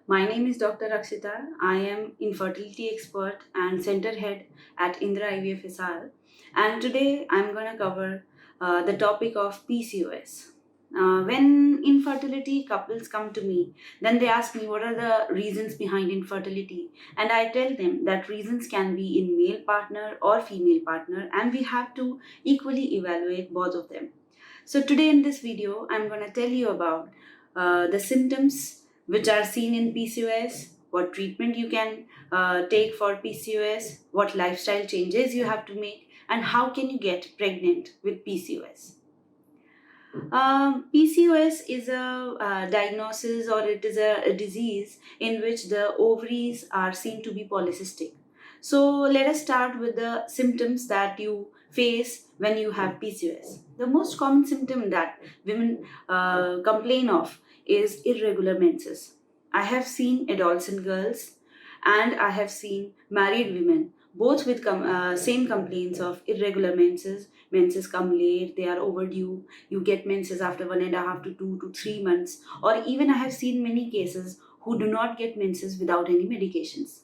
My name is Dr. Rakshita. I am infertility expert and center head at Indira IVF SR. And today I'm going to cover the topic of PCOS. When infertility couples come to me, then they ask me what are the reasons behind infertility, and I tell them that reasons can be in male partner or female partner, and we have to equally evaluate both of them. So today in this video, I'm going to tell you about the symptoms which are seen in PCOS, what treatment you can take for PCOS, what lifestyle changes you have to make, and how can you get pregnant with PCOS. PCOS is a diagnosis, or it is a disease in which the ovaries are seen to be polycystic. So let us start with the symptoms that you face when you have PCOS. The most common symptom that women complain of is irregular menses. I have seen adolescent girls and I have seen married women both with same complaints of irregular menses. Menses come late, they are overdue, you get menses after 1.5 to 2 to 3 months, or even I have seen many cases who do not get menses without any medications.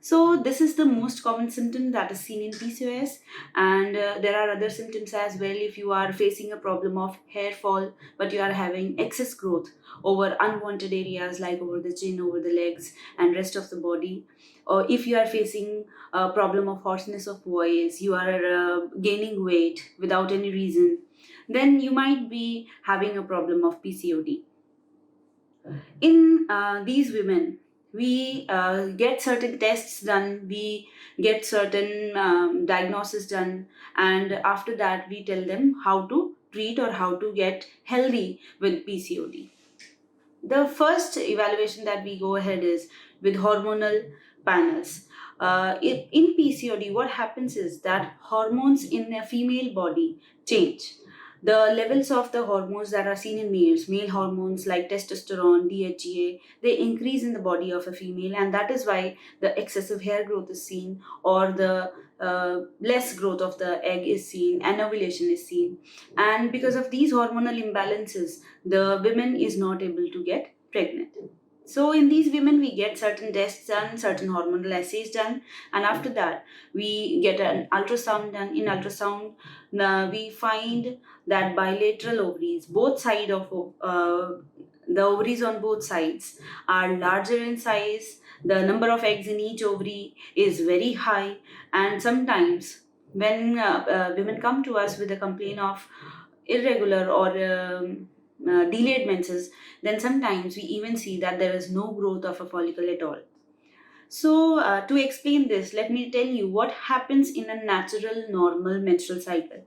So this is the most common symptom that is seen in PCOS, and there are other symptoms as well. If you are facing a problem of hair fall, but you are having excess growth over unwanted areas like over the chin, over the legs, and rest of the body, or if you are facing a problem of hoarseness of voice, you are gaining weight without any reason, then you might be having a problem of PCOD. In these women, we get certain tests done, we get certain diagnosis done, and after that we tell them how to treat or how to get healthy with PCOD. The first evaluation that we go ahead is with hormonal panels. In PCOD, what happens is that hormones in a female body change. The levels of the hormones that are seen in males, male hormones like testosterone, DHEA, they increase in the body of a female, and that is why the excessive hair growth is seen, or the less growth of the egg is seen, and ovulation is seen. And because of these hormonal imbalances, the women is not able to get pregnant. So in these women, we get certain tests done, certain hormonal assays done, and after that, we get an ultrasound done. In ultrasound, we find that bilateral ovaries, both side of the ovaries on both sides are larger in size. The number of eggs in each ovary is very high, and sometimes when women come to us with a complaint of irregular or delayed menses, then sometimes we even see that there is no growth of a follicle at all. So, to explain this, let me tell you what happens in a natural, normal menstrual cycle.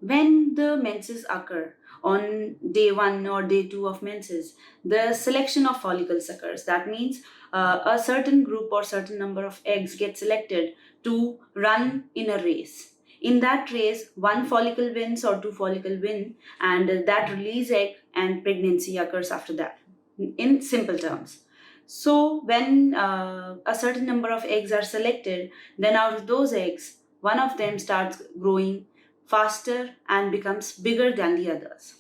When the menses occur on day 1 or day 2 of menses, the selection of follicles occurs. That means a certain group or certain number of eggs get selected to run in a race. In that race, one follicle wins or two follicle win, and that release egg and pregnancy occurs after that, in simple terms. So when a certain number of eggs are selected, then out of those eggs, one of them starts growing faster and becomes bigger than the others.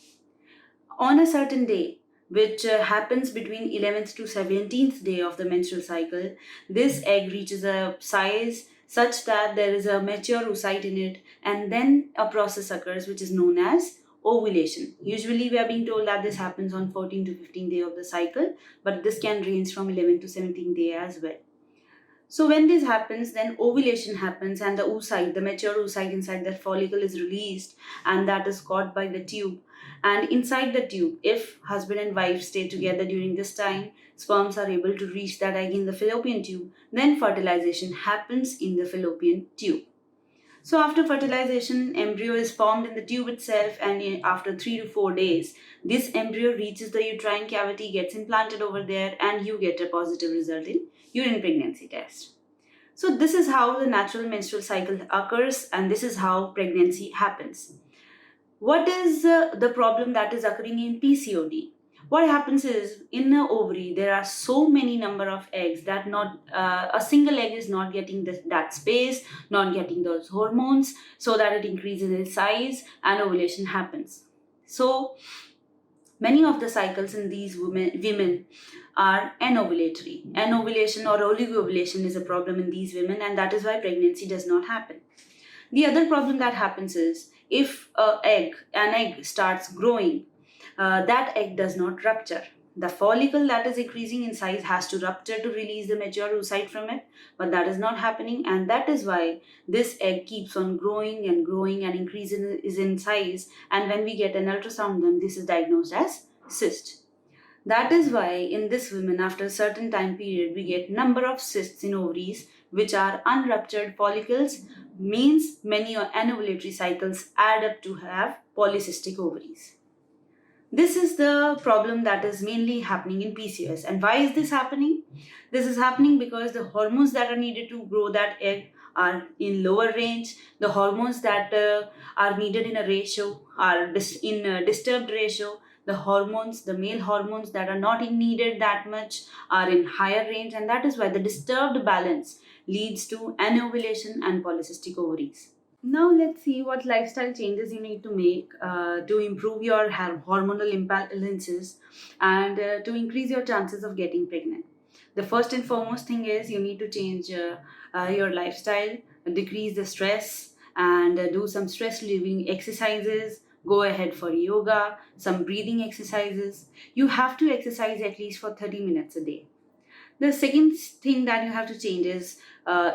On a certain day, which happens between 11th to 17th day of the menstrual cycle, this egg reaches a size such that there is a mature oocyte in it, and then a process occurs which is known as ovulation. Usually we are being told that this happens on 14th to 15th day of the cycle, but this can range from 11th to 17th day as well. So when this happens, then ovulation happens, and the oocyte, the mature oocyte inside that follicle is released, and that is caught by the tube. And inside the tube, if husband and wife stay together during this time, sperms are able to reach that egg in the fallopian tube. Then fertilization happens in the fallopian tube. So after fertilization, embryo is formed in the tube itself, and after 3 to 4 days, this embryo reaches the uterine cavity, gets implanted over there, and you get a positive result in urine pregnancy test. So this is how the natural menstrual cycle occurs, and this is how pregnancy happens. What is the problem that is occurring in PCOD? What happens is, in the ovary there are so many number of eggs that not a single egg is not getting that space, not getting those hormones, so that it increases in size and ovulation happens. So Many of the cycles in these women are anovulatory. Anovulation or oligovulation is a problem in these women, and that is why pregnancy does not happen. The other problem that happens is if an egg starts growing, that egg does not rupture. The follicle that is increasing in size has to rupture to release the mature oocyte from it, but that is not happening, and that is why this egg keeps on growing and growing and increases in size. And when we get an ultrasound, then this is diagnosed as cyst. That is why in this women, after a certain time period, we get number of cysts in ovaries, which are unruptured follicles, means many anovulatory cycles add up to have polycystic ovaries. This is the problem that is mainly happening in PCOS. And why is this happening? This is happening because the hormones that are needed to grow that egg are in lower range. The hormones that are needed in a ratio are in a disturbed ratio. The hormones, the male hormones that are not needed that much, are in higher range, and that is why the disturbed balance leads to anovulation and polycystic ovaries. Now let's see what lifestyle changes you need to make to improve your hormonal imbalances and to increase your chances of getting pregnant. The first and foremost thing is you need to change your lifestyle, decrease the stress, and do some stress relieving exercises. Go ahead for yoga, some breathing exercises. You have to exercise at least for 30 minutes a day. The second thing that you have to change is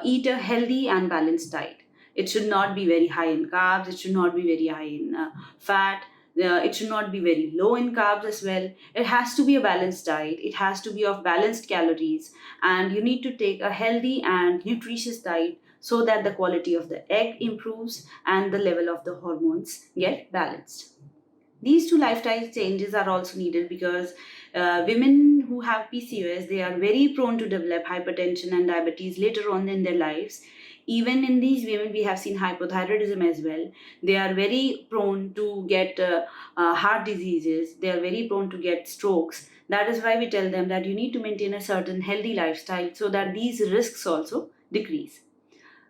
eat a healthy and balanced diet. It should not be very high in carbs, it should not be very high in fat, it should not be very low in carbs as well. It has to be a balanced diet, it has to be of balanced calories, and you need to take a healthy and nutritious diet so that the quality of the egg improves and the level of the hormones get balanced. These two lifestyle changes are also needed because women who have PCOS, they are very prone to develop hypertension and diabetes later on in their lives. Even in these women, we have seen hypothyroidism as well. They are very prone to get heart diseases. They are very prone to get strokes. That is why we tell them that you need to maintain a certain healthy lifestyle so that these risks also decrease.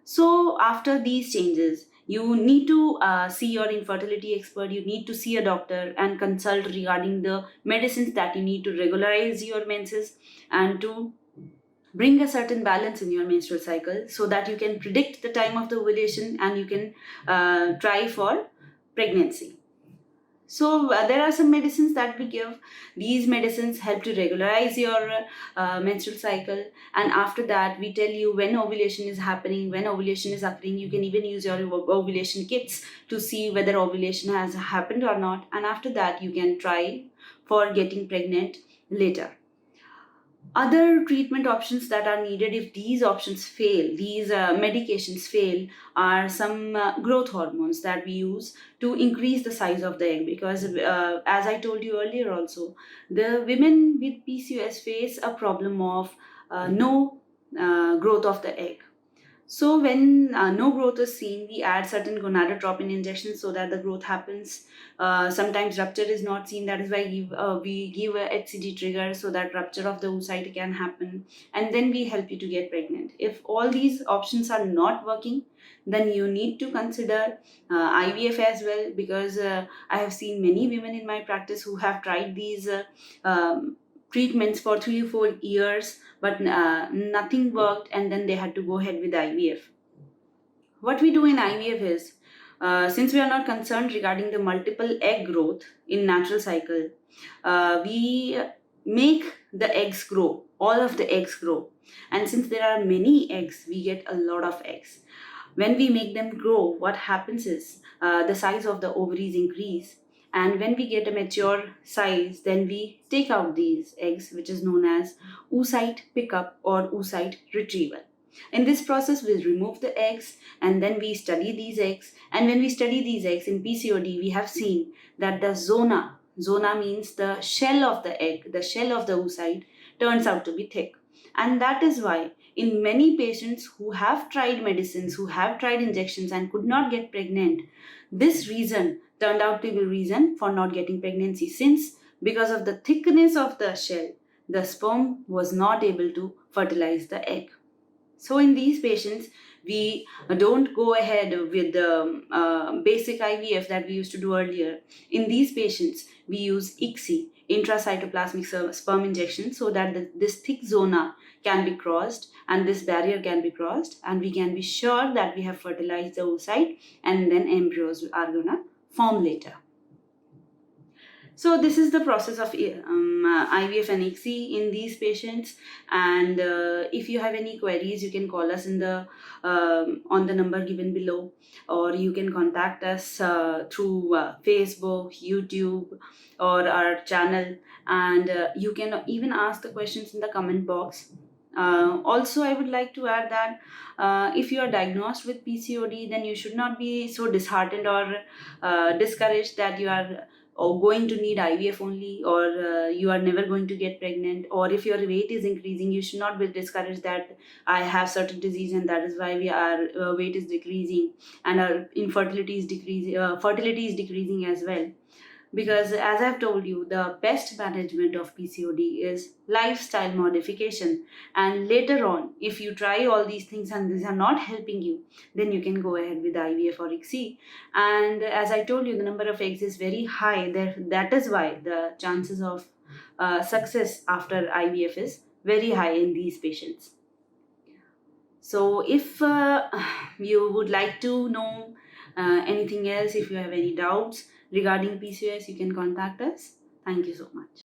So, after these changes, you need to see your infertility expert, you need to see a doctor and consult regarding the medicines that you need to regularize your menses and to bring a certain balance in your menstrual cycle so that you can predict the time of the ovulation and you can try for pregnancy. So there are some medicines that we give. These medicines help to regularize your menstrual cycle, and after that we tell you when ovulation is happening, when ovulation is occurring. You can even use your ovulation kits to see whether ovulation has happened or not, and after that you can try for getting pregnant later. Other treatment options that are needed if these options fail, these medications fail, are some growth hormones that we use to increase the size of the egg, because as I told you earlier also, the women with PCOS face a problem of no growth of the egg. So when no growth is seen, we add certain gonadotropin injections so that the growth happens. Sometimes rupture is not seen. That is why we give a HCG trigger so that rupture of the oocyte can happen. And then we help you to get pregnant. If all these options are not working, then you need to consider IVF as well, because I have seen many women in my practice who have tried these treatments for 3 or 4 years, but nothing worked, and then they had to go ahead with IVF. What we do in IVF is, since we are not concerned regarding the multiple egg growth in natural cycle, we make the eggs grow, all of the eggs grow. And since there are many eggs, we get a lot of eggs. When we make them grow, what happens is the size of the ovaries increase, and when we get a mature size, then we take out these eggs, which is known as oocyte pickup or oocyte retrieval. In this process, we remove the eggs and then we study these eggs. And when we study these eggs in PCOD, we have seen that the zona means the shell of the egg, the shell of the oocyte, turns out to be thick. And that is why in many patients who have tried medicines, who have tried injections and could not get pregnant, this reason turned out to be a reason for not getting pregnancy, since because of the thickness of the shell, the sperm was not able to fertilize the egg. So in these patients, We don't go ahead with the basic IVF that we used to do earlier. In these patients, we use ICSI, intracytoplasmic sperm injection, so that this thick zona can be crossed and this barrier can be crossed, and we can be sure that we have fertilized the oocyte, and then embryos are gonna form later. So this is the process of IVF and ICSI in these patients. And if you have any queries, you can call us in the on the number given below, or you can contact us through Facebook, YouTube, or our channel, and you can even ask the questions in the comment box. Also, I would like to add that if you are diagnosed with PCOD, then you should not be so disheartened or discouraged that you are going to need IVF only, or you are never going to get pregnant, or if your weight is increasing, you should not be discouraged that I have certain disease and that is why we are weight is decreasing and our infertility is decreasing, fertility is decreasing as well. Because as I've told you, the best management of PCOD is lifestyle modification. And later on, if you try all these things and these are not helping you, then you can go ahead with IVF or ICSI. And as I told you, the number of eggs is very high. There, that is why the chances of success after IVF is very high in these patients. So, if you would like to know anything else, if you have any doubts regarding PCOS, you can contact us. Thank you so much.